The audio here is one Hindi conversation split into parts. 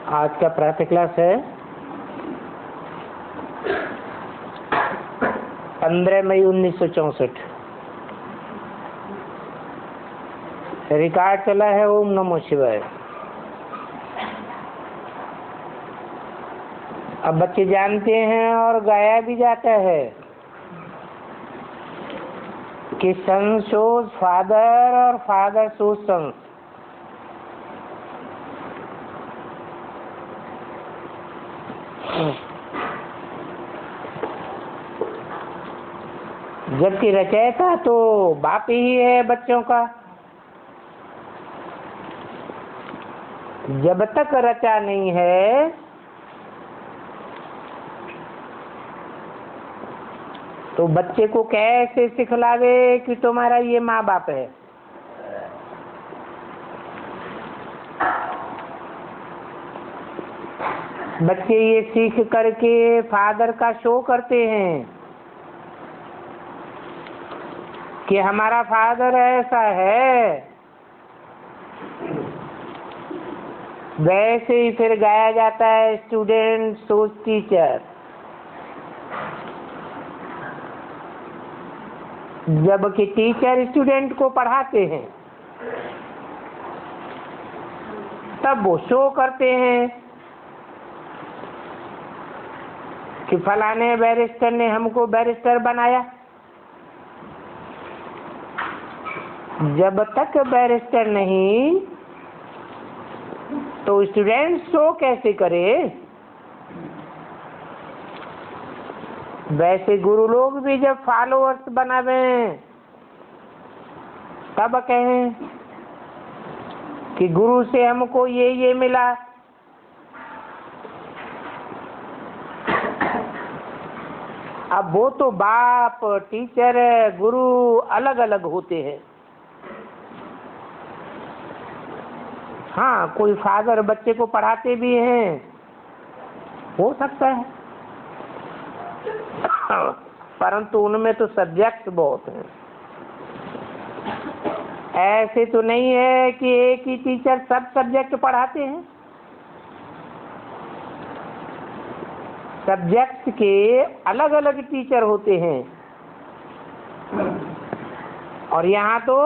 आज का प्रातः क्लास है 15 मई 1964। रिकॉर्ड चला है ओम नमो शिवाय। अब बच्चे जानते हैं और गाया भी जाता है कि सन शोज फादर और फादर शोज सन। जबकि रचयिता तो बाप ही है बच्चों का। जब तक रचा नहीं है तो बच्चे को कैसे सिखलावे कि तुम्हारा ये माँ बाप है। बच्चे ये सीख करके फादर का शो करते हैं कि हमारा फादर ऐसा है। वैसे ही फिर गाया जाता है स्टूडेंट सोच टीचर। जबकि टीचर स्टूडेंट को पढ़ाते हैं तब वो शो करते हैं कि फलाने बैरिस्टर ने हमको बैरिस्टर बनाया। जब तक बैरिस्टर नहीं तो स्टूडेंट शो कैसे करे। वैसे गुरु लोग भी जब फॉलोअर्स बनावे तब कहें कि गुरु से हमको ये मिला। अब वो तो बाप टीचर गुरु अलग अलग होते हैं। हाँ, कोई फादर बच्चे को पढ़ाते भी हैं, हो सकता है, परंतु उनमें तो सब्जेक्ट बहुत हैं। ऐसे तो नहीं है कि एक ही टीचर सब सब्जेक्ट पढ़ाते हैं। सब्जेक्ट के अलग अलग टीचर होते हैं और यहाँ तो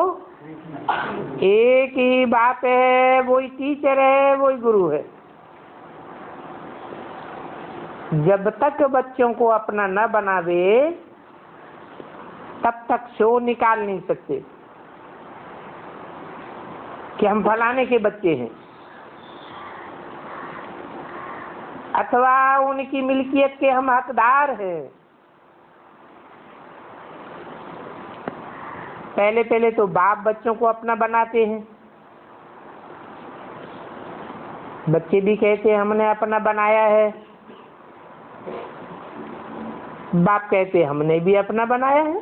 एक ही बाप है, वही टीचर है, वही गुरु है। जब तक बच्चों को अपना न बनावे तब तक शो निकाल नहीं सकते कि हम फलाने के बच्चे हैं अथवा उनकी मिल्कियत के हम हकदार हैं। पहले तो बाप बच्चों को अपना बनाते हैं। बच्चे भी कहते हैं हमने अपना बनाया है, बाप कहते हमने भी अपना बनाया है।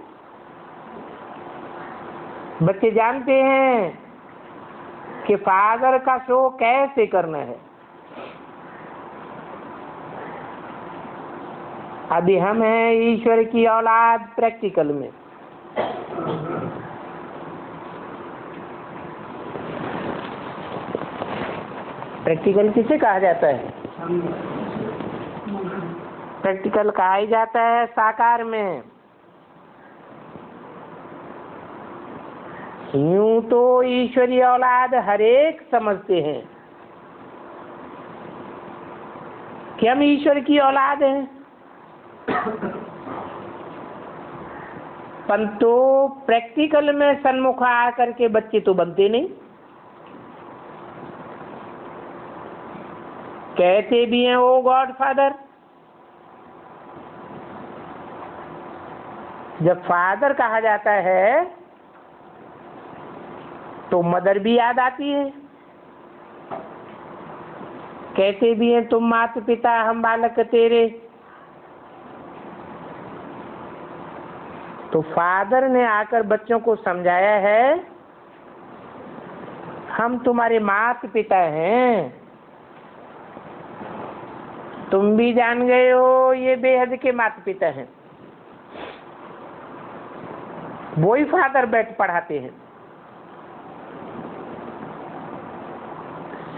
बच्चे जानते हैं कि फादर का शो कैसे करना है। अभी हम हैं ईश्वर की औलाद प्रैक्टिकल में। प्रैक्टिकल किसे कहा जाता है? प्रैक्टिकल कहा ही जाता है साकार में। यूं तो ईश्वरीय औलाद हरेक समझते हैं कि हम ईश्वर की औलाद हैं, परंतु प्रैक्टिकल में सन्मुख आकर के बच्चे तो बनते नहीं। कहते भी हैं ओ गॉड फादर। जब फादर कहा जाता है तो मदर भी याद आती है। कहते भी हैं तुम माता पिता हम बालक तेरे। तो फादर ने आकर बच्चों को समझाया है हम तुम्हारे माता पिता हैं। तुम भी जान गए हो ये बेहद के माता पिता हैं। वही फादर बैठ पढ़ाते हैं।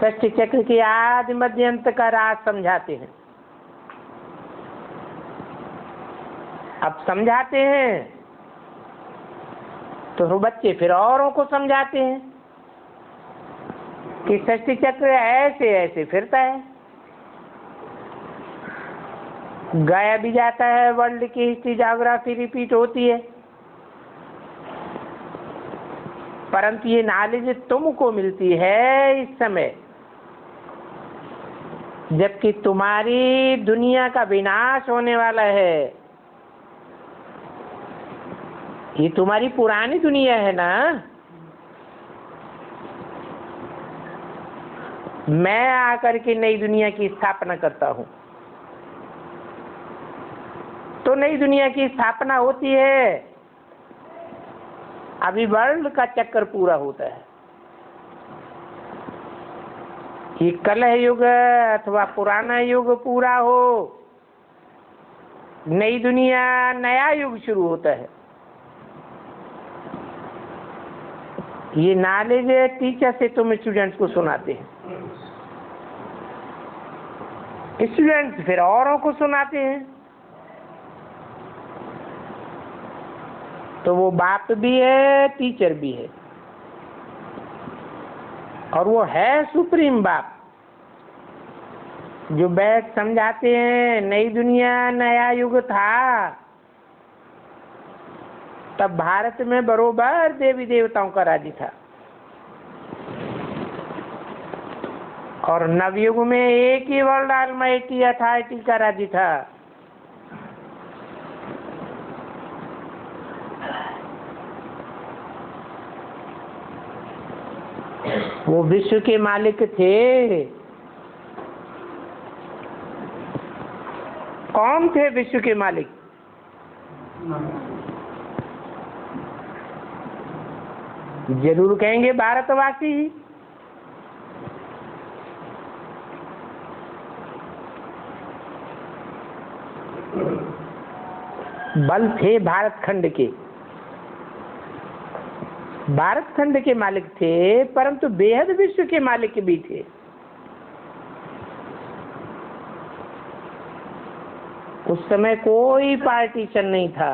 षष्ठी चक्र के आदि मध्य अंत का राज समझाते हैं। अब समझाते हैं तो बच्चे फिर औरों को समझाते हैं कि षष्ठी चक्र ऐसे ऐसे फिरता है, गाया भी जाता है, वर्ल्ड की हिस्ट्री ज्योग्राफी रिपीट होती है, परंतु ये नॉलेज तुमको मिलती है इस समय जबकि तुम्हारी दुनिया का विनाश होने वाला है। ये तुम्हारी पुरानी दुनिया है ना, मैं आकर के नई दुनिया की स्थापना करता हूं। तो नई दुनिया की स्थापना होती है, अभी वर्ल्ड का चक्कर पूरा होता है। ये कलह युग अथवा पुराना युग पूरा हो, नई दुनिया नया युग शुरू होता है। ये नॉलेज टीचर से तुम स्टूडेंट्स को सुनाते हैं, स्टूडेंट्स फिर औरों को सुनाते हैं। तो वो बाप भी है, टीचर भी है, और वो है सुप्रीम बाप जो बैठ समझाते हैं। नई दुनिया नया युग था, तब भारत में बरोबर देवी देवताओं का राज्य था, और नवयुग में एक ही वर्ल्ड ऑलमाइटी अथॉरिटी का राज्य था। वो विश्व के मालिक थे। कौन थे विश्व के मालिक? जरूर कहेंगे भारतवासी। बल थे भारत खंड के, भारत खंड के मालिक थे, परंतु बेहद विश्व के मालिक भी थे। उस समय कोई पार्टीशन नहीं था।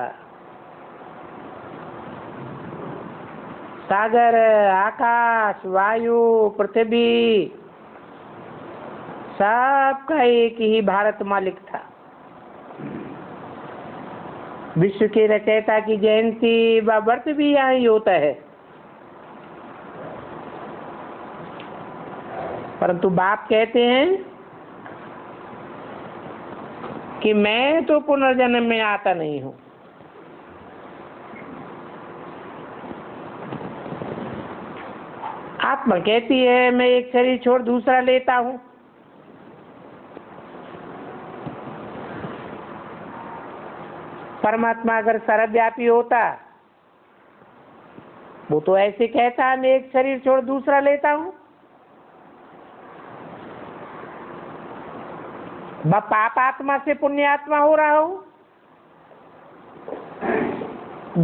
सागर, आकाश, वायु, पृथ्वी, सबका एक ही भारत मालिक था। विश्व के रचयिता की जयंती व व्रत भी यहाँ ही होता है, परंतु बाप कहते हैं कि मैं तो पुनर्जन्म में आता नहीं हूं। आत्मा कहती है मैं एक शरीर छोड़ दूसरा लेता हूं। परमात्मा अगर सर्वव्यापी होता वो तो ऐसे कहता मैं एक शरीर छोड़ दूसरा लेता हूं। मैं पाप आत्मा से पुण्य आत्मा हो रहा हूं।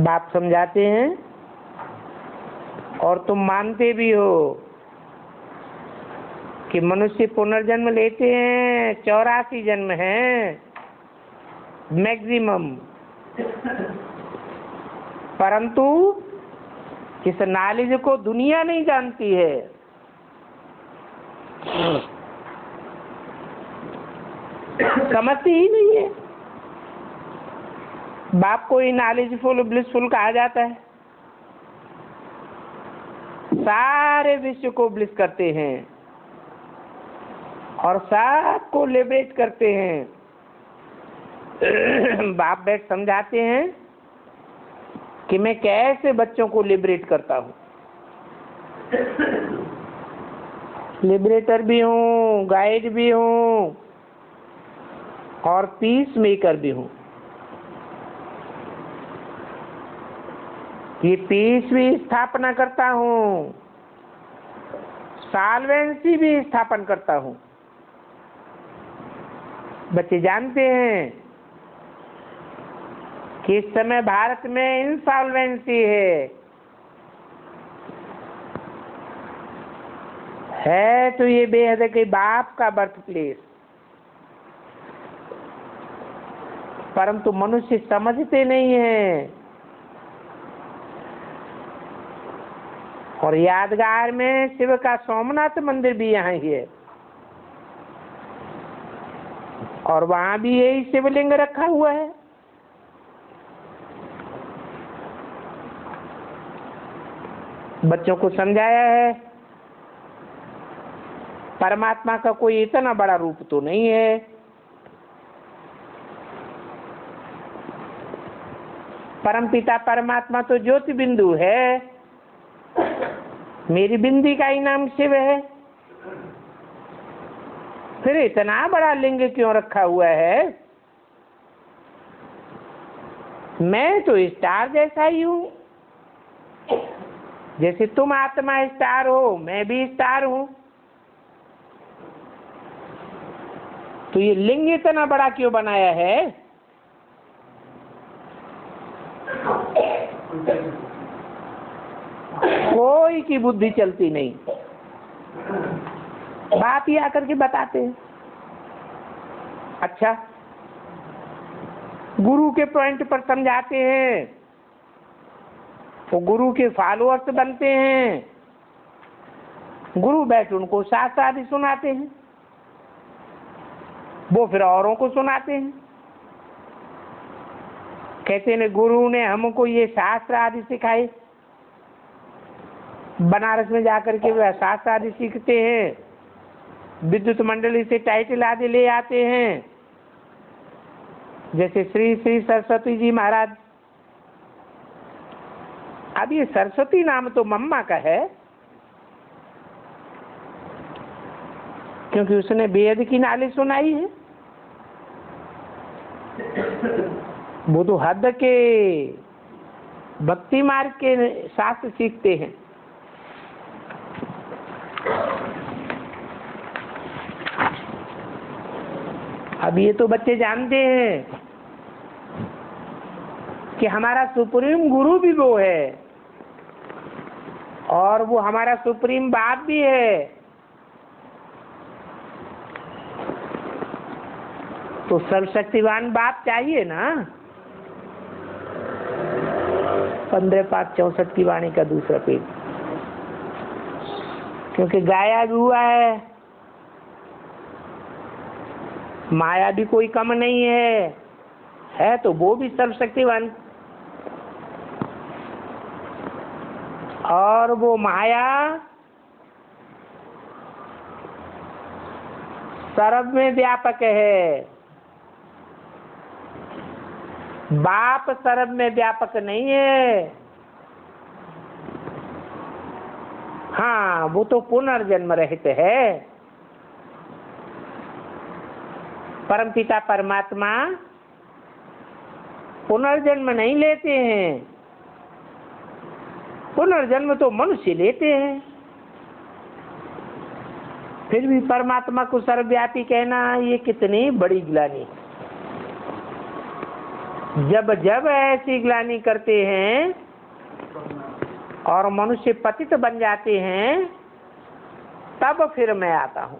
बाप समझाते हैं और तुम मानते भी हो कि मनुष्य पुनर्जन्म लेते हैं, 84 जन्म हैं मैक्सिमम, परंतु इस नॉलेज को दुनिया नहीं जानती है। समझती ही नहीं है। बाप को ही नॉलेजफुल ब्लिसफुल कहा जाता है। सारे विश्व को ब्लिस करते हैं और सबको लिबरेट करते हैं। बाप बैठ समझाते हैं कि मैं कैसे बच्चों को लिबरेट करता हूँ। लिबरेटर भी हूँ, गाइड भी हूँ और पीस मेकर भी हूँ। ये पीस भी स्थापना करता हूँ, सॉल्वेंसी भी स्थापन करता हूँ। बच्चे जानते हैं कि इस समय भारत में इंसॉल्वेंसी है। है तो ये बेहद के बाप का बर्थ प्लेस, परंतु मनुष्य समझते नहीं है। और यादगार में शिव का सोमनाथ मंदिर भी यहाँ ही है, और वहां भी यही शिवलिंग रखा हुआ है। बच्चों को समझाया है परमात्मा का कोई इतना बड़ा रूप तो नहीं है। परमपिता परमात्मा तो ज्योति बिंदु है, मेरी बिंदी का ही नाम शिव है। फिर इतना बड़ा लिंग क्यों रखा हुआ है? मैं तो स्टार जैसा ही हूं, जैसे तुम आत्मा स्टार हो, मैं भी स्टार हूं। तो ये लिंग इतना बड़ा क्यों बनाया है? कोई की बुद्धि चलती नहीं, बात ही आकर के बताते हैं। अच्छा, गुरु के पॉइंट पर समझाते हैं तो गुरु के फॉलोअर्स बनते हैं। गुरु बैठ उनको शास्त्र आदि सुनाते हैं, वो फिर औरों को सुनाते हैं। कहते हैं गुरु ने हमको ये शास्त्र आदि सिखाए। बनारस में जाकर के वह शास्त्र आदि सीखते हैं, विद्युत मंडली से टाइटल आदि ले आते हैं, जैसे श्री श्री सरस्वती जी महाराज। अब ये सरस्वती नाम तो मम्मा का है, क्योंकि उसने वेद की नाली सुनाई है। वो तो हद के भक्ति मार्ग के शास्त्र सीखते हैं। अब ये तो बच्चे जानते हैं कि हमारा सुप्रीम गुरु भी वो है, और वो हमारा सुप्रीम बाप भी है। तो सर्वशक्तिवान बाप चाहिए ना। 15/5/64 की वाणी का दूसरा पेज, क्योंकि गाया भी हुआ है माया भी कोई कम नहीं है तो वो भी सर्वशक्तिवान। और वो माया सर्व में व्यापक है, बाप सर्व में व्यापक नहीं है। हाँ, वो तो पुनर्जन्म रहित है। परमपिता परमात्मा पुनर्जन्म नहीं लेते हैं, पुनर्जन्म तो मनुष्य लेते हैं। फिर भी परमात्मा को सर्वव्यापी कहना ये कितनी बड़ी ग्लानि। जब जब ऐसी ग्लानि करते हैं और मनुष्य पतित बन जाते हैं, तब फिर मैं आता हूं।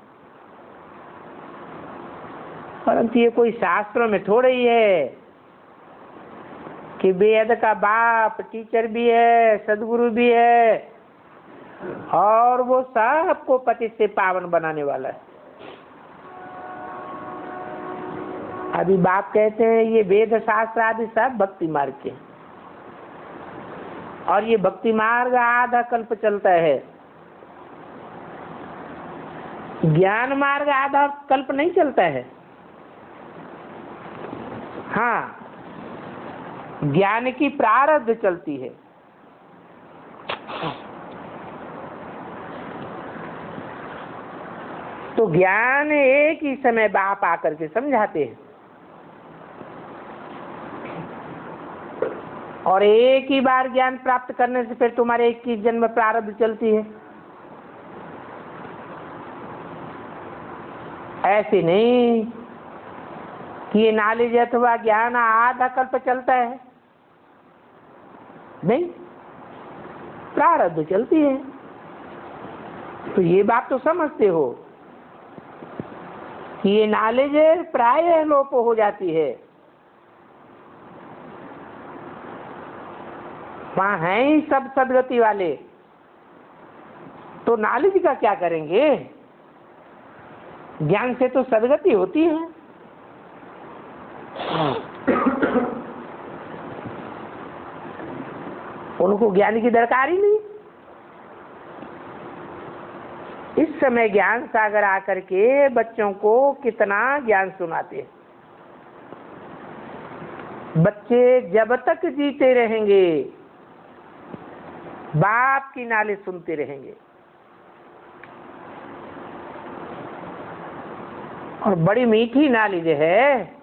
परंतु ये कोई शास्त्रों में थोड़ा ही है कि वेद का बाप टीचर भी है, सदगुरु भी है, और वो सबको पतित से पावन बनाने वाला है। अभी बाप कहते हैं ये वेद शास्त्र आदि सब भक्ति मार्ग के, और ये भक्ति मार्ग आधा कल्प चलता है, ज्ञान मार्ग आधा कल्प नहीं चलता है। हाँ, ज्ञान की प्रारब्ध चलती है। तो ज्ञान एक ही समय बाप आकर के समझाते हैं, और एक ही बार ज्ञान प्राप्त करने से फिर तुम्हारे 21 जन्म प्रारब्ध चलती है। ऐसे नहीं कि ये नॉलेज अथवा ज्ञान आधा कल्प चलता है, नहीं, प्रारब्ध चलती है। तो ये बात तो समझते हो कि ये नॉलेज प्राय लोप हो जाती है। वहां हैं ही सब सदगति वाले, तो नॉलेज का क्या करेंगे? ज्ञान से तो सदगति होती है। उनको ज्ञान की दरकार ही नहीं। इस समय ज्ञान सागर आकर के बच्चों को कितना ज्ञान सुनाते हैं। बच्चे जब तक जीते रहेंगे बाप की नाले सुनते रहेंगे, और बड़ी मीठी नालिज है।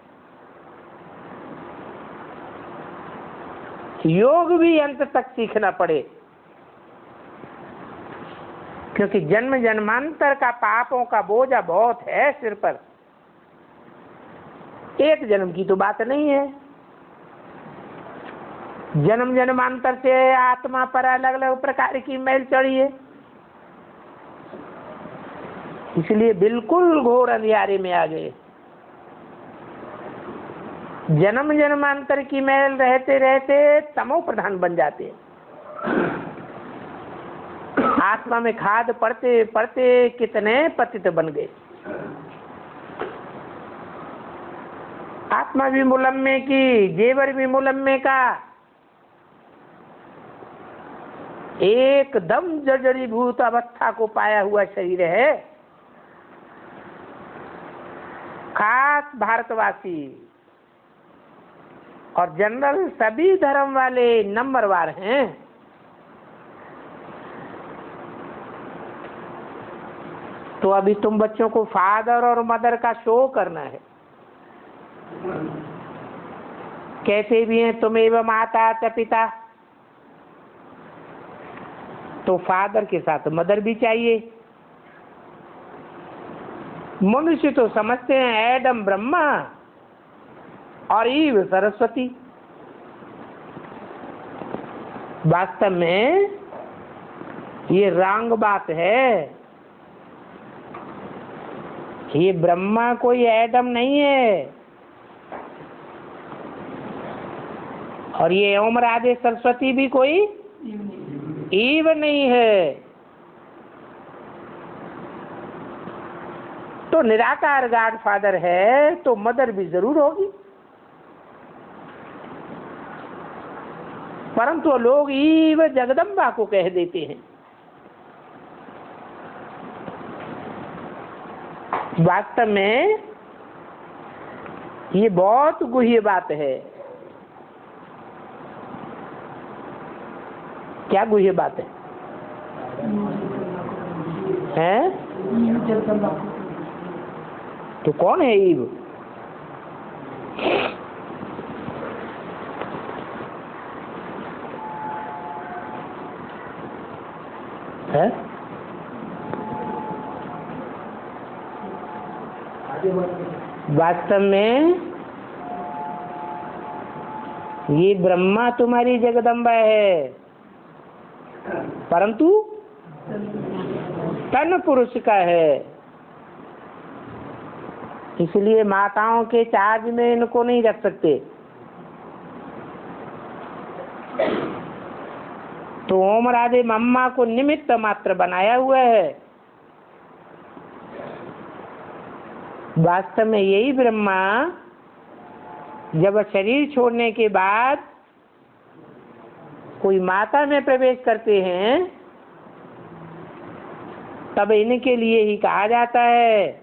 योग भी अंत तक सीखना पड़े, क्योंकि जन्म जन्मांतर का पापों का बोझा बहुत है सिर पर। एक जन्म की तो बात नहीं है, जन्म जन्मांतर से आत्मा पर अलग अलग प्रकार की मैल चढ़ी है। इसलिए बिल्कुल घोर अंधियारे में आ गए। जन्म जन्मांतर की मैल रहते रहते तमो प्रधान बन जाते हैं। आत्मा में खाद पड़ते पड़ते कितने पतित बन गए। आत्मा भी मुलम्मे की, जेवर भी मुलम्मे का, एकदम जर्जरीभूत अवस्था को पाया हुआ शरीर है। खास भारतवासी और जनरल सभी धर्म वाले नंबरवार हैं। तो अभी तुम बच्चों को फादर और मदर का शो करना है। कहते भी हैं तुम एवं माता च पिता, तो फादर के साथ मदर भी चाहिए। मनुष्य तो समझते हैं एडम ब्रह्मा और ईव सरस्वती। वास्तव में ये रॉन्ग बात है। ये ब्रह्मा कोई एडम नहीं है, और ये ओम राधे सरस्वती भी कोई ईव नहीं है। तो निराकार गॉड फादर है तो मदर भी जरूर होगी, परंतु लोग ईव जगदम्बा को कह देते हैं। वास्तव में ये बहुत गुह्य बात है। क्या गुह्य बात है? हैं? तो कौन है ईव? है? वास्तव में ये ब्रह्मा तुम्हारी जगदम्बा है, परंतु तन पुरुष का है। इसलिए माताओं के चार्ज में इनको नहीं रख सकते। तो ओम राधे मम्मा को निमित्त मात्र बनाया हुआ है। वास्तव में यही ब्रह्मा जब शरीर छोड़ने के बाद कोई माता में प्रवेश करते हैं तब इनके लिए ही कहा जाता है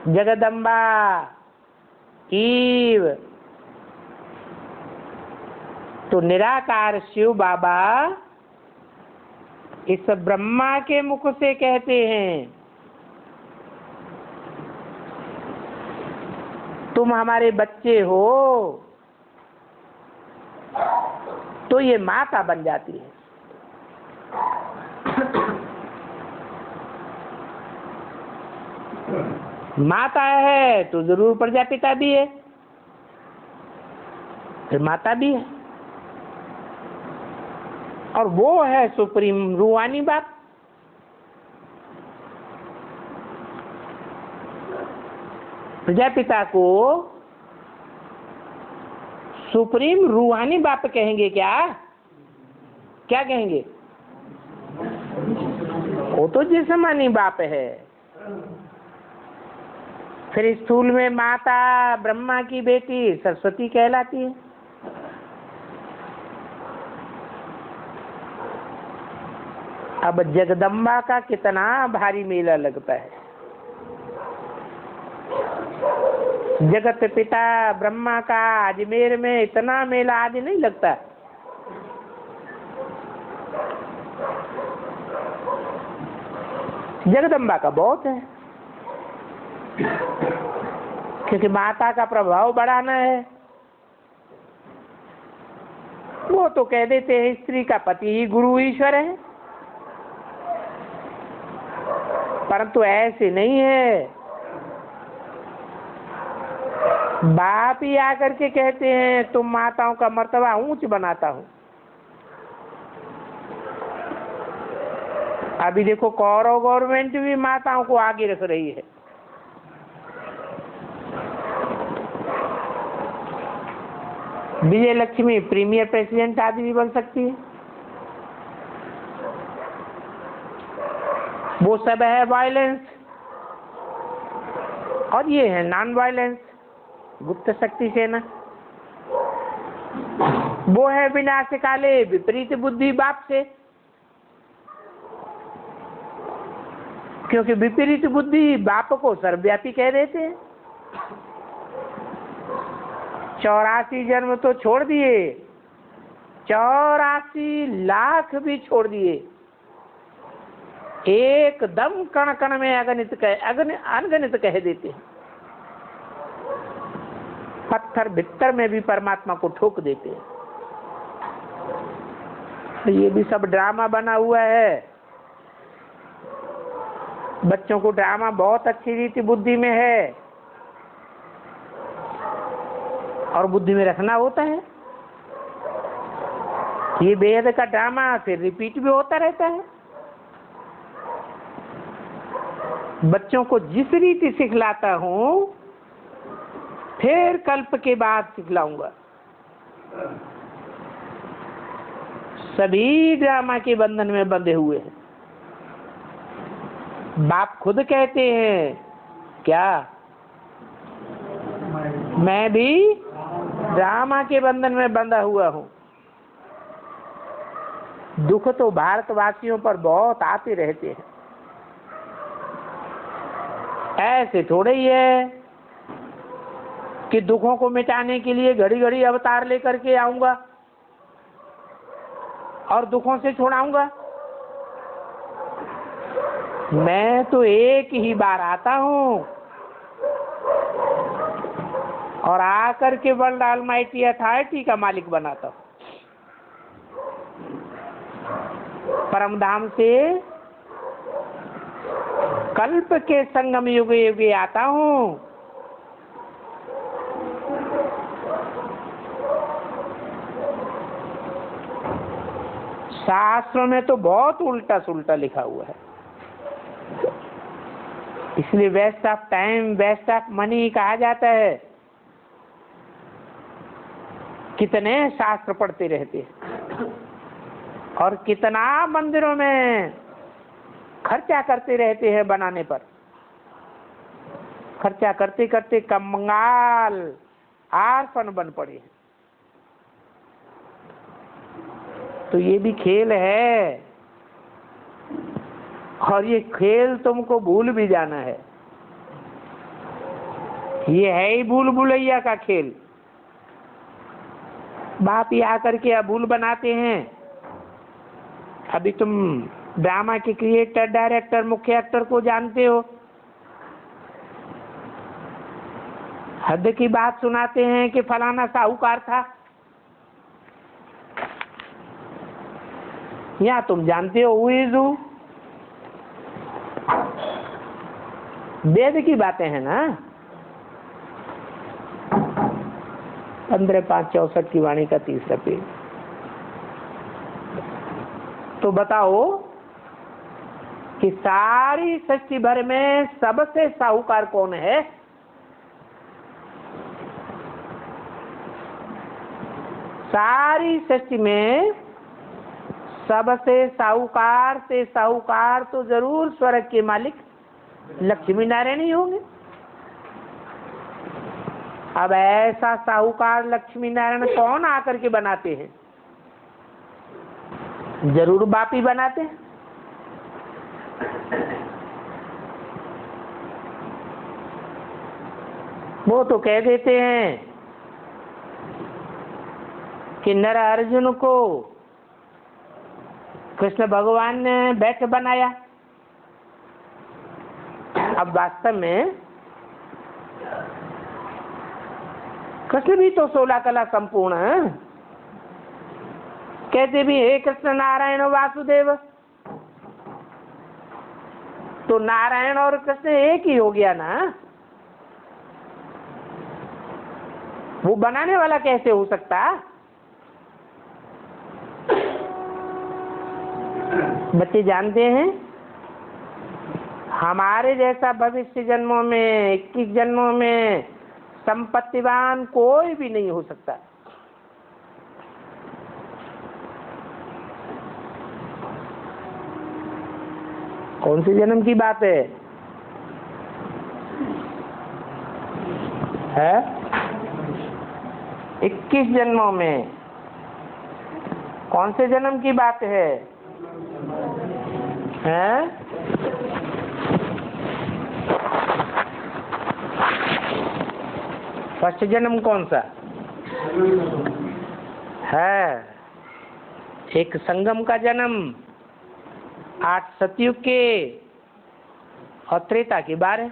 जगदम्बा ईव। तो निराकार शिव बाबा इस ब्रह्मा के मुख से कहते हैं तुम हमारे बच्चे हो, तो ये माता बन जाती है। माता है तो जरूर प्रजापिता भी है, फिर माता भी है, और वो है सुप्रीम रूहानी बात। प्रजापिता को सुप्रीम रूहानी बाप कहेंगे क्या? क्या कहेंगे? वो तो जिस्मानी बाप है। फिर स्थूल में माता ब्रह्मा की बेटी सरस्वती कहलाती है। अब जगदम्बा का कितना भारी मेला लगता है। जगत पिता ब्रह्मा का अजमेर में इतना मेला आज नहीं लगता। जगदम्बा का बहुत है, क्योंकि माता का प्रभाव बढ़ाना है। वो तो कह देते हैं स्त्री का पति ही गुरु ईश्वर है, परंतु ऐसे नहीं है। बाप ही आकर के कहते हैं तुम माताओं का मर्तबा ऊंच बनाता हूं। अभी देखो कौरव गवर्नमेंट भी माताओं को आगे रख रही है। विजय लक्ष्मी प्रीमियर प्रेसिडेंट आदि भी बन सकती है। वो सब है वायलेंस, और ये है नॉन वायलेंस, गुप्त शक्ति सेना। वो है विनाश काले विपरीत बुद्धि बाप से, क्योंकि विपरीत बुद्धि बाप को सर्वव्यापी कह देते हैं। 84 जन्म तो छोड़ दिए, 84 लाख भी छोड़ दिए, एकदम कण कण में अनगणित कह देते हैं। पत्थर भीतर में भी परमात्मा को ठोक देते हैं। तो ये भी सब ड्रामा बना हुआ है। बच्चों को ड्रामा बहुत अच्छी रीति बुद्धि में है, और बुद्धि में रखना होता है। ये वेद का ड्रामा फिर रिपीट भी होता रहता है। बच्चों को जिस रीति सिखलाता हूं, फिर कल्प के बाद सिखलाऊंगा। सभी ड्रामा के बंधन में बंधे हुए हैं। बाप खुद कहते हैं क्या? मैं भी ड्रामा के बंधन में बंधा हुआ हूं। दुख तो भारतवासियों पर बहुत आते रहते हैं। ऐसे थोड़े ही है कि दुखों को मिटाने के लिए घड़ी घड़ी अवतार लेकर के आऊंगा और दुखों से छुड़ाऊंगा। मैं तो एक ही बार आता हूं और आकर के वर्ल्ड ऑलमाइटी अथॉरिटी का मालिक बनाता हूं। परमधाम से कल्प के संगम युगे युगे आता हूं। शास्त्रों में तो बहुत उल्टा सुल्टा लिखा हुआ है, इसलिए waste of time waste of money कहा जाता है। कितने शास्त्र पढ़ते रहते हैं और कितना मंदिरों में खर्चा करते रहते हैं बनाने पर। खर्चा करते करते कंगाल आर्पण बन पड़े। तो ये भी खेल है, और ये खेल तुमको भूल भी जाना है। ये है ही भूल भुलैया का खेल। बाप ही आकर के भूल बनाते हैं। अभी तुम ड्रामा के क्रिएटर, डायरेक्टर, मुख्य एक्टर को जानते हो। हद की बात सुनाते हैं कि फलाना साहूकार था। या तुम जानते हो हु इज हु। वेद की बातें हैं ना। 15/5/64 की वाणी का 3रा पेज। तो बताओ कि सारी सृष्टि भर में सबसे साहूकार कौन है? सारी सृष्टि में सबसे साहूकार से साहूकार तो जरूर स्वर्ग के मालिक लक्ष्मी नारायण ही होंगे। अब ऐसा साहूकार लक्ष्मी नारायण कौन आकर के बनाते हैं? जरूर बाप ही बनाते हैं। वो तो कह देते हैं कि नर अर्जुन को कृष्ण भगवान ने बैठ बनाया। अब वास्तव में कृष्ण भी तो 16 कला संपूर्ण है। कहते भी हे कृष्ण नारायण वासुदेव, तो नारायण और कृष्ण एक ही हो गया ना। वो बनाने वाला कैसे हो सकता? बच्चे जानते हैं हमारे जैसा भविष्य जन्मों में 21 जन्मों में संपत्तिवान कोई भी नहीं हो सकता। कौन सी जन्म की बात है? 21 जन्मों में। कौन से जन्म की बात है? फर्स्ट जन्म कौन सा है? एक संगम का जन्म, 8 सतयुग के और त्रेता की 12।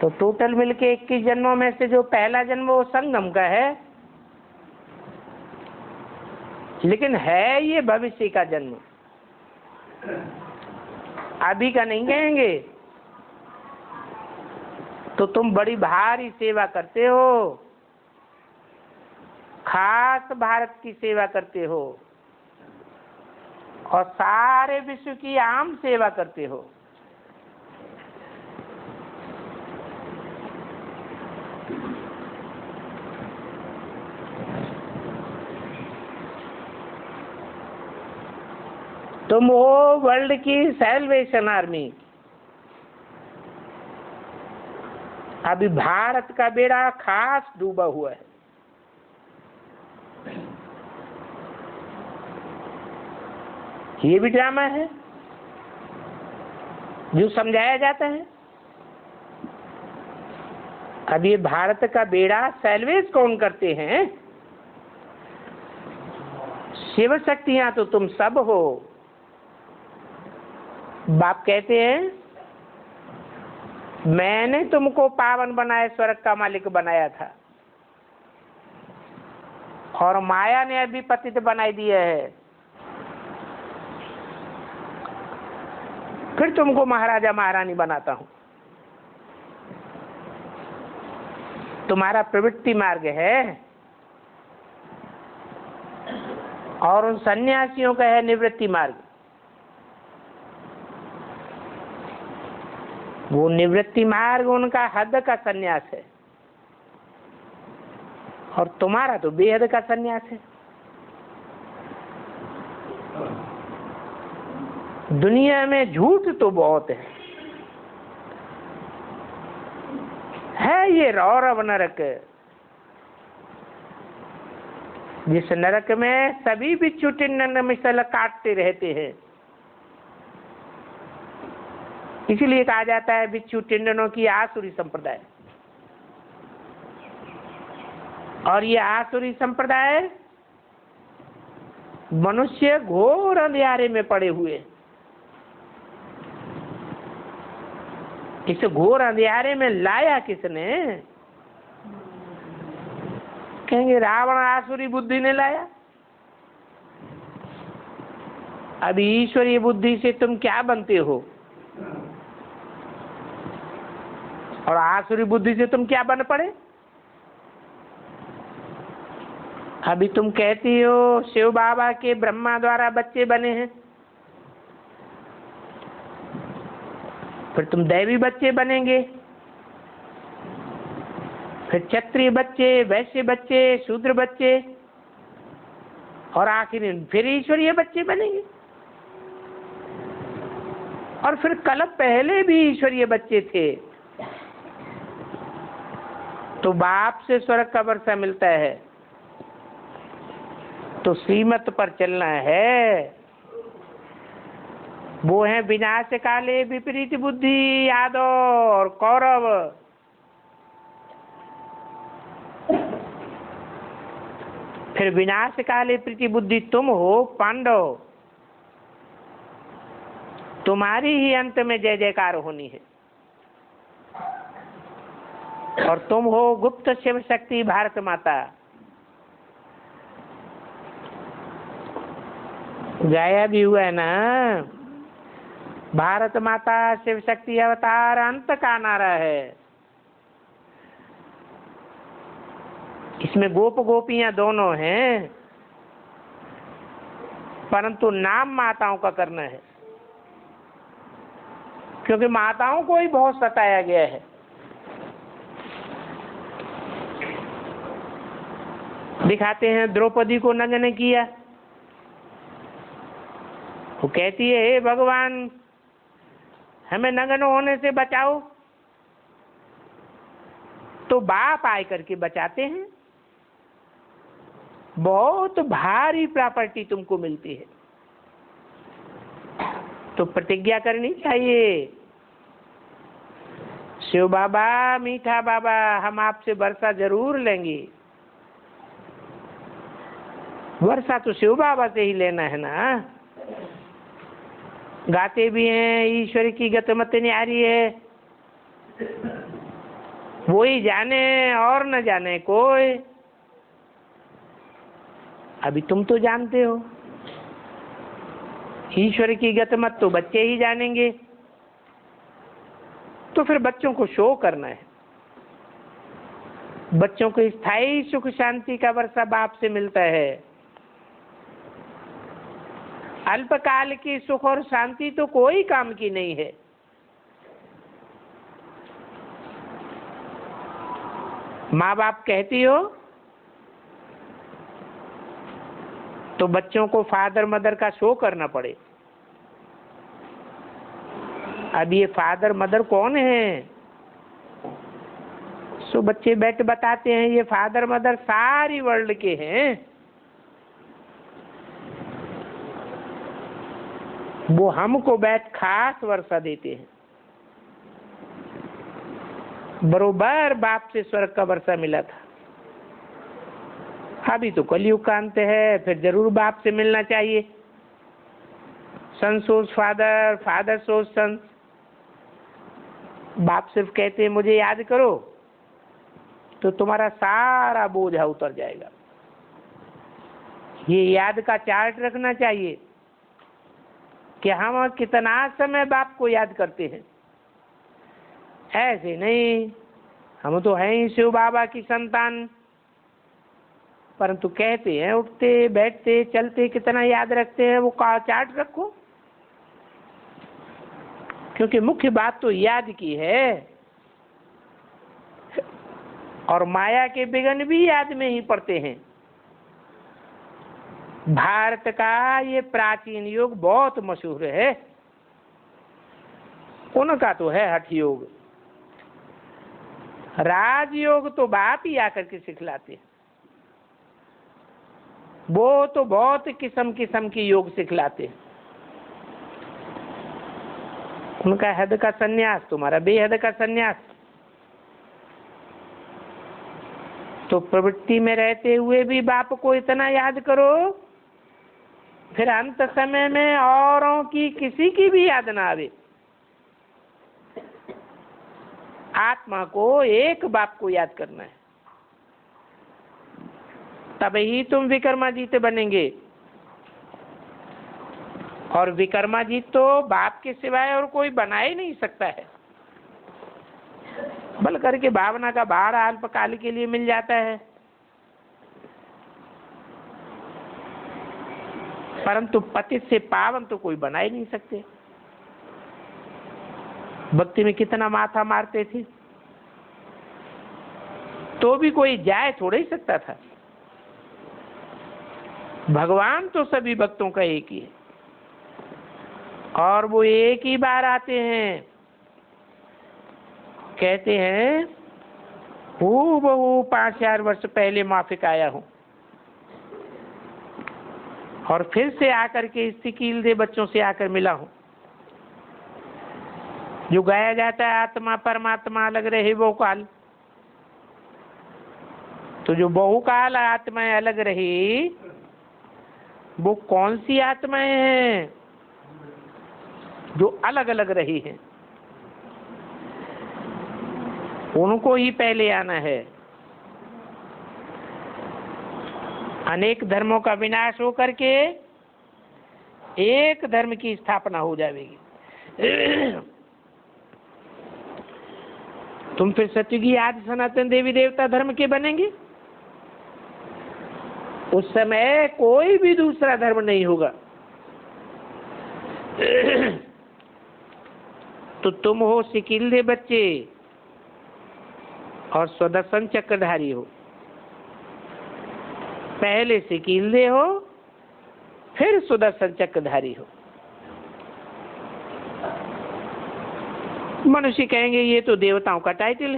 तो टोटल मिलके 21 जन्मों में से जो पहला जन्म वो संगम का है, लेकिन है ये भविष्य का जन्म, अभी का नहीं कहेंगे। तो तुम बड़ी भारी सेवा करते हो, खास भारत की सेवा करते हो और सारे विश्व की आम सेवा करते हो। तुम हो वर्ल्ड की सैल्वेशन आर्मी। अभी भारत का बेड़ा खास डूबा हुआ है। ये भी ड्रामा है जो समझाया जाता है। अब ये भारत का बेड़ा सैल्वेज कौन करते हैं? शिव शक्तियां तो तुम सब हो। बाप कहते हैं मैंने तुमको पावन बनाया, स्वर्ग का मालिक बनाया था, और माया ने अभी पतित बनाई दिया है। फिर तुमको महाराजा महारानी बनाता हूं। तुम्हारा प्रवृत्ति मार्ग है और उन सन्यासियों का है निवृत्ति मार्ग। वो निवृत्ति मार्ग उनका हद का सन्यास है और तुम्हारा तो बेहद का सन्यास है। दुनिया में झूठ तो बहुत है ये रौरव नरक, जिस नरक में सभी बिच्छू टिंडन मिसल काटते रहते हैं। इसलिए कहा जाता है बिच्छू टिंडनों की आसुरी संप्रदाय। और ये आसुरी संप्रदाय मनुष्य घोर अंधियारे में पड़े हुए। इस घोर अंधियारे में लाया किसने? कहेंगे रावण आसुरी बुद्धि ने लाया। अभी ईश्वरीय बुद्धि से तुम क्या बनते हो और आसुरी बुद्धि से तुम क्या बन पड़े? अभी तुम कहती हो शिव बाबा के ब्रह्मा द्वारा बच्चे बने हैं, फिर तुम दैवी बच्चे बनेंगे। फिर क्षत्रिय बच्चे, वैश्य बच्चे, शूद्र बच्चे, और आखिर फिर ईश्वरीय बच्चे बनेंगे। और फिर कल्प पहले भी ईश्वरीय बच्चे थे। तो बाप से स्वर्ग का वर्षा मिलता है, तो श्रीमत पर चलना है। वो है विनाश काले विपरीत बुद्धि यादव और कौरव। फिर विनाश काले प्रीति बुद्धि तुम हो पांडव, तुम्हारी ही अंत में जय जयकार होनी है। और तुम हो गुप्त शिव शक्ति भारत माता। गाया भी हुआ है ना, भारत माता शिव शक्ति अवतार अंत का नारा है। इसमें गोप गोपियां दोनों हैं, परंतु नाम माताओं का करना है, क्योंकि माताओं को ही बहुत सताया गया है। दिखाते हैं द्रौपदी को नग्न किया, वो कहती है हे भगवान हमें नग्न होने से बचाओ, तो बाप आए करके बचाते हैं। बहुत भारी प्रॉपर्टी तुमको मिलती है, तो प्रतिज्ञा करनी चाहिए, शिव बाबा मीठा बाबा हम आपसे वर्षा जरूर लेंगे। वर्षा तो शिव बाबा से ही लेना है ना। गाते भी हैं ईश्वर की गतमत न्यारी है, वो ही जाने और न जाने कोई। अभी तुम तो जानते हो, ईश्वर की गतमत तो बच्चे ही जानेंगे। तो फिर बच्चों को शो करना है, बच्चों को स्थायी सुख शांति का वर्षा बाप से मिलता है। अल्पकाल की सुख और शांति तो कोई काम की नहीं है। माँ बाप कहती हो तो बच्चों को फादर मदर का शो करना पड़े। अब ये फादर मदर कौन है? सो बच्चे बैठ बताते हैं ये फादर मदर सारी वर्ल्ड के हैं। वो हमको बैठ खास वर्षा देते हैं। बरोबर बाप से स्वर्ग का वर्षा मिला था। अभी तो कलयुग का अंत है, फिर जरूर बाप से मिलना चाहिए। सन सोज फादर, फादर सोज सन। बाप सिर्फ कहते हैं मुझे याद करो, तो तुम्हारा सारा बोझ उतर जाएगा। ये याद का चार्ट रखना चाहिए कि हम कितना समय बाप को याद करते हैं। ऐसे नहीं, हम तो हैं ही शिव बाबा की संतान, परंतु कहते हैं उठते बैठते चलते कितना याद रखते हैं, वो का चार्ट रखो। क्योंकि मुख्य बात तो याद की है, और माया के विघ्न भी याद में ही पड़ते हैं। भारत का ये प्राचीन युग बहुत मशहूर है, उनका तो है हठ योग। राजयोग तो बाप ही आकर के सिखलाते हैं। वो तो बहुत किस्म किस्म की योग सिखलाते हैं। उनका हद का सन्यास, तुम्हारा बेहद का सन्यास। तो प्रवृत्ति में रहते हुए भी बाप को इतना याद करो, फिर अंत समय में औरों की किसी की भी याद ना आवे। आत्मा को एक बाप को याद करना है, तब ही तुम विक्रमादित्य बनेंगे। और विक्रमादित्य तो बाप के सिवाय और कोई बना ही नहीं सकता है। बल करके भावना का भार अल्पकाल के लिए मिल जाता है, परंतु पतित से पावन तो कोई बना ही नहीं सकते। भक्ति में कितना माथा मारते थे, तो भी कोई जाए थोड़ा ही सकता था। भगवान तो सभी भक्तों का एक ही है, और वो एक ही बार आते हैं। कहते हैं हूबहू 5000 वर्ष पहले माफिक आया हूं, और फिर से आकर के सिकील दे बच्चों से आकर मिला हूं। जो गाया जाता है आत्मा परमात्मा अलग रहे वो काल, तो जो बहुकाल आत्माएं अलग रही, वो कौन सी आत्माएं हैं जो अलग अलग रही हैं? उनको ही पहले आना है। अनेक धर्मों का विनाश हो करके एक धर्म की स्थापना हो जाएगी। तुम फिर सत्युगी आदि सनातन देवी देवता धर्म के बनेंगे। उस समय कोई भी दूसरा धर्म नहीं होगा। तो तुम हो सिकील बच्चे और सुदर्शन चक्रधारी हो। पहले सिकील हो, फिर सुदर्शन चक्रधारी हो। मनुष्य कहेंगे ये तो देवताओं का टाइटल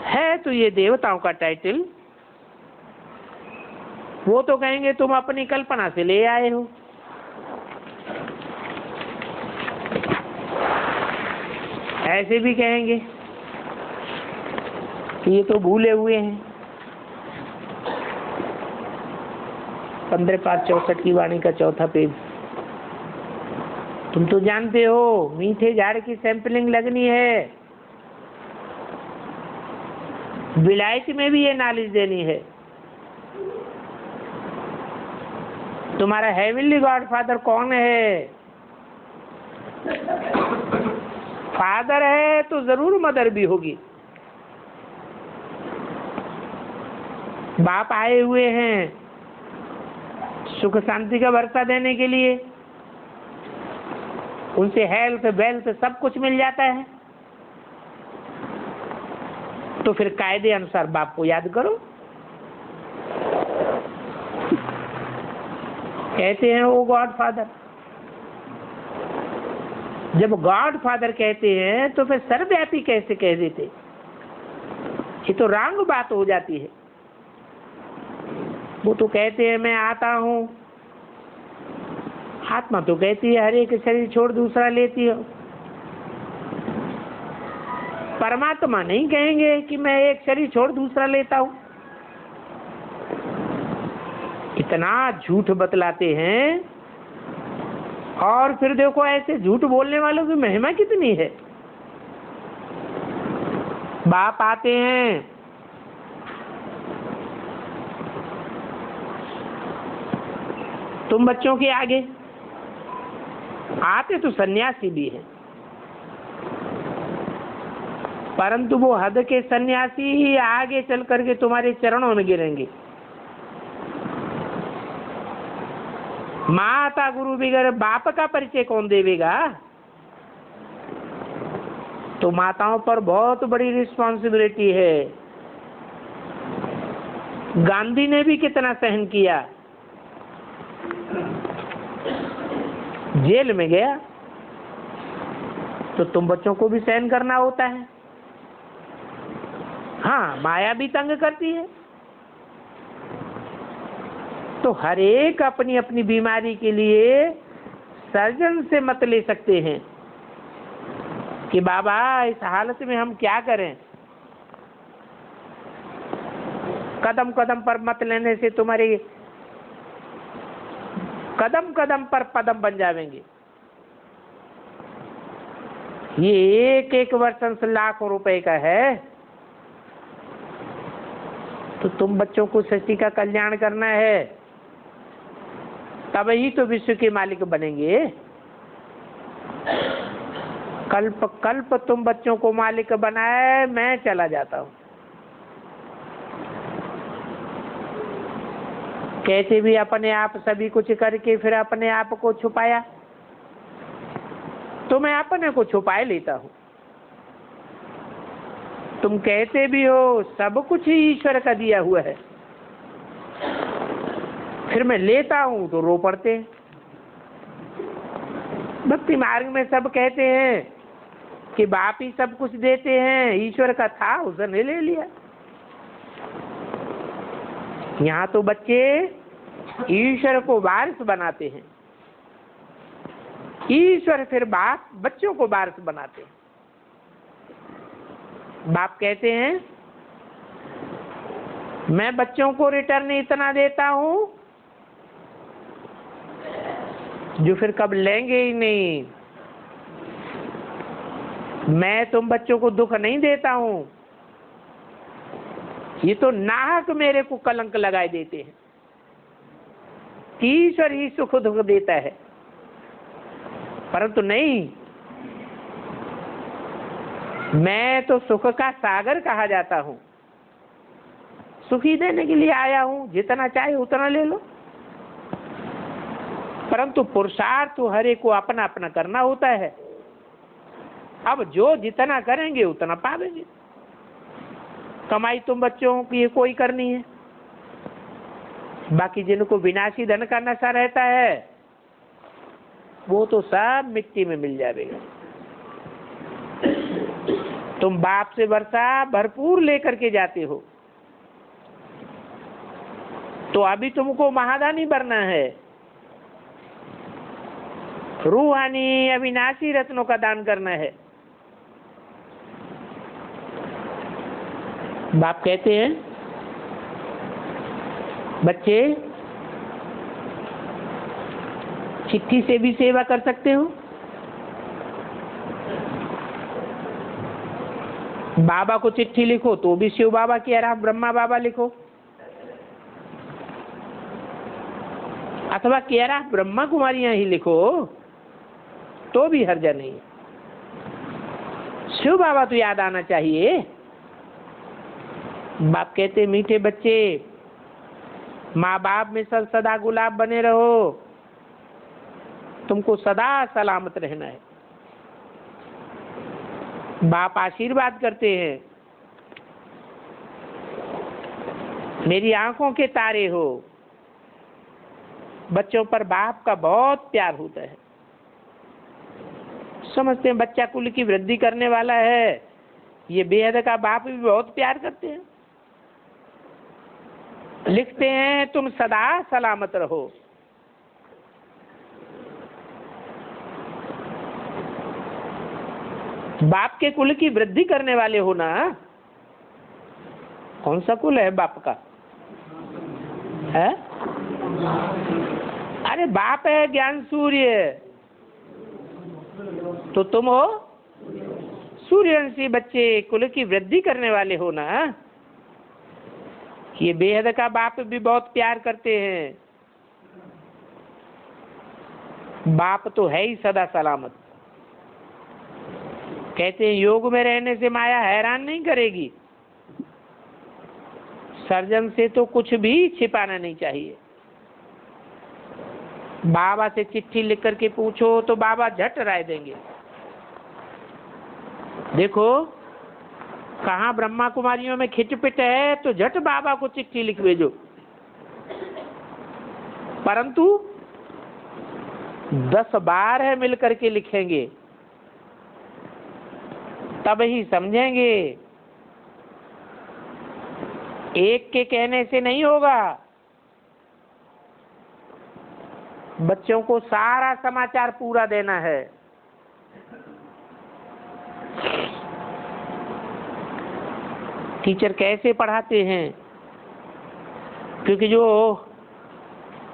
है तो ये देवताओं का टाइटल। वो तो कहेंगे तुम अपनी कल्पना से ले आए हो। ऐसे भी कहेंगे कि ये तो भूले हुए हैं। 15/5/64 की वाणी का 4था पेज। तुम तो जानते हो मीठे झाड़ की सैंपलिंग लगनी है, विलायती में भी ये नॉलेज देनी है। तुम्हारा हेवनली गॉडफादर कौन है? फादर है तो जरूर मदर भी होगी। बाप आए हुए हैं सुख शांति का वर्षा देने के लिए, उनसे हेल्थ वेल्थ सब कुछ मिल जाता है। तो फिर कायदे अनुसार बाप को याद करो। कहते हैं वो गॉड फादर। जब गॉड फादर कहते हैं तो फिर सर्वव्यापी कैसे कह देते? ये तो रॉन्ग बात हो जाती है। वो तो कहते हैं मैं आता हूं, आत्मा तो कहती है हर एक शरीर छोड़ दूसरा लेती हो। परमात्मा नहीं कहेंगे कि मैं एक शरीर छोड़ दूसरा लेता हूं। इतना झूठ बतलाते हैं, और फिर देखो ऐसे झूठ बोलने वालों की महिमा कितनी है। बाप आते हैं, तुम बच्चों के आगे आते तो सन्यासी भी है, परंतु वो हद के सन्यासी ही आगे चल करके तुम्हारे चरणों में गिरेंगे। माता गुरु बगैर बाप का परिचय कौन देवेगा? तो माताओं पर बहुत बड़ी रिस्पॉन्सिबिलिटी है। गांधी ने भी कितना सहन किया, जेल में गया, तो तुम बच्चों को भी सहन करना होता है। हाँ, माया भी तंग करती है। तो हर एक अपनी अपनी बीमारी के लिए सर्जन से मत ले सकते हैं कि बाबा इस हालत में हम क्या करें। कदम कदम पर मत लेने से तुम्हारे कदम कदम पर पदम बन जाएंगे। ये एक एक वर्षन से लाखों रुपए का है, तो तुम बच्चों को सृष्टि का कल्याण करना है, तब ही तो विश्व के मालिक बनेंगे। कल्प कल्प तुम बच्चों को मालिक बनाए, मैं चला जाता हूं। कहते भी अपने आप सभी कुछ करके फिर अपने आप को छुपाया, तो मैं अपने को छुपाए लेता हूं। तुम कहते भी हो सब कुछ ही ईश्वर का दिया हुआ है, फिर मैं लेता हूं तो रो पड़ते हैं। भक्ति मार्ग में सब कहते हैं कि बाप ही सब कुछ देते हैं, ईश्वर का था उसने ले लिया। यहाँ तो बच्चे ईश्वर को वारिस बनाते हैं, ईश्वर फिर बाप बच्चों को वारिस बनाते हैं। बाप कहते हैं मैं बच्चों को रिटर्न इतना देता हूं जो फिर कब लेंगे ही नहीं। मैं तुम बच्चों को दुख नहीं देता हूं, ये तो नाहक मेरे को कलंक लगाए देते हैं। ईश्वर ही सुख दुख देता है, परंतु नहीं, मैं तो सुख का सागर कहा जाता हूं, सुखी देने के लिए आया हूं, जितना चाहे उतना ले लो। परंतु पुरुषार्थ तो हर एक को अपना अपना करना होता है। अब जो जितना करेंगे उतना पावेंगे। कमाई तुम बच्चों की कोई करनी है, बाकी जिनको विनाशी धन का नशा रहता है वो तो सब मिट्टी में मिल जाएगा। तुम बाप से वर्षा भरपूर लेकर के जाते हो, तो अभी तुमको महादानी बनना है, रूहानी अविनाशी रत्नों का दान करना है। बाप कहते हैं बच्चे चिट्ठी से भी सेवा कर सकते हो, बाबा को चिट्ठी लिखो तो भी शिव बाबा की या ब्रह्मा बाबा लिखो, अथवा केरा ब्रह्मा कुमारियां ही लिखो तो भी हर्ज नहीं। शिव बाबा तो याद आना चाहिए। बाप कहते मीठे बच्चे माँ बाप में सब सदा गुलाब बने रहो, तुमको सदा सलामत रहना है। बाप आशीर्वाद करते हैं मेरी आंखों के तारे हो। बच्चों पर बाप का बहुत प्यार होता है, समझते हैं बच्चा कुल की वृद्धि करने वाला है, ये बेहद का बाप भी बहुत प्यार करते हैं। लिखते हैं तुम सदा सलामत रहो। बाप के कुल की वृद्धि करने वाले हो ना। कौन सा कुल है बाप का? है? अरे बाप है ज्ञान सूर्य, तो तुम हो सूर्यवंशी बच्चे, कुल की वृद्धि करने वाले हो ना। ये बेहद का बाप भी बहुत प्यार करते हैं। बाप तो है ही सदा सलामत। कहते हैं योग में रहने से माया हैरान नहीं करेगी। सर्जन से तो कुछ भी छिपाना नहीं चाहिए। बाबा से चिट्ठी लिख करके पूछो तो बाबा झट राय देंगे। देखो कहाँ ब्रह्मा कुमारियों में खिटपिट है तो झट बाबा को चिट्ठी लिख भेजो। परंतु 10 बार है मिल करके लिखेंगे तब ही समझेंगे, एक के कहने से नहीं होगा। बच्चों को सारा समाचार पूरा देना है। टीचर कैसे पढ़ाते हैं? क्योंकि जो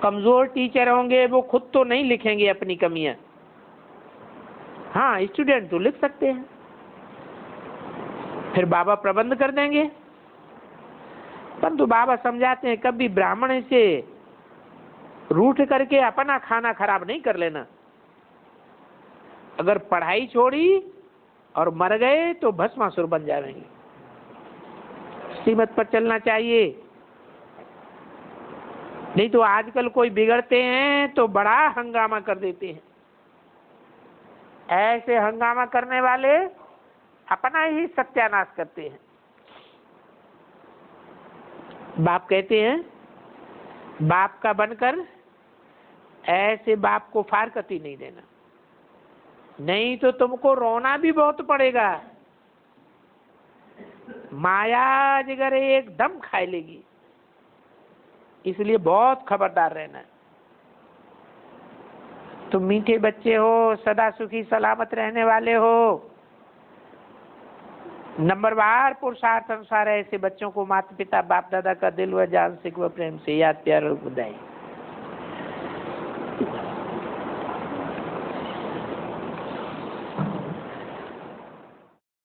कमजोर टीचर होंगे वो खुद तो नहीं लिखेंगे अपनी कमियां, हाँ स्टूडेंट तो लिख सकते हैं, फिर बाबा प्रबंध कर देंगे। परंतु बाबा समझाते हैं कभी ब्राह्मण से रूठ करके अपना खाना खराब नहीं कर लेना। अगर पढ़ाई छोड़ी और मर गए तो भस्मासुर बन जाएंगे। श्रीमत पर चलना चाहिए। नहीं तो आजकल कोई बिगड़ते हैं तो बड़ा हंगामा कर देते हैं। ऐसे हंगामा करने वाले अपना ही सत्यानाश करते हैं। बाप कहते हैं बाप का बनकर ऐसे बाप को फारकती नहीं देना, नहीं तो तुमको रोना भी बहुत पड़ेगा। माया जिगर एकदम खाए लेगी, इसलिए बहुत खबरदार रहना। तुम मीठे बच्चे हो, सदा सुखी सलामत रहने वाले हो, नंबरवार पुरुषार्थ अनुसार ऐसे बच्चों को माता पिता बाप दादा का दिल व जान से व प्रेम से याद प्यार और बुधाई।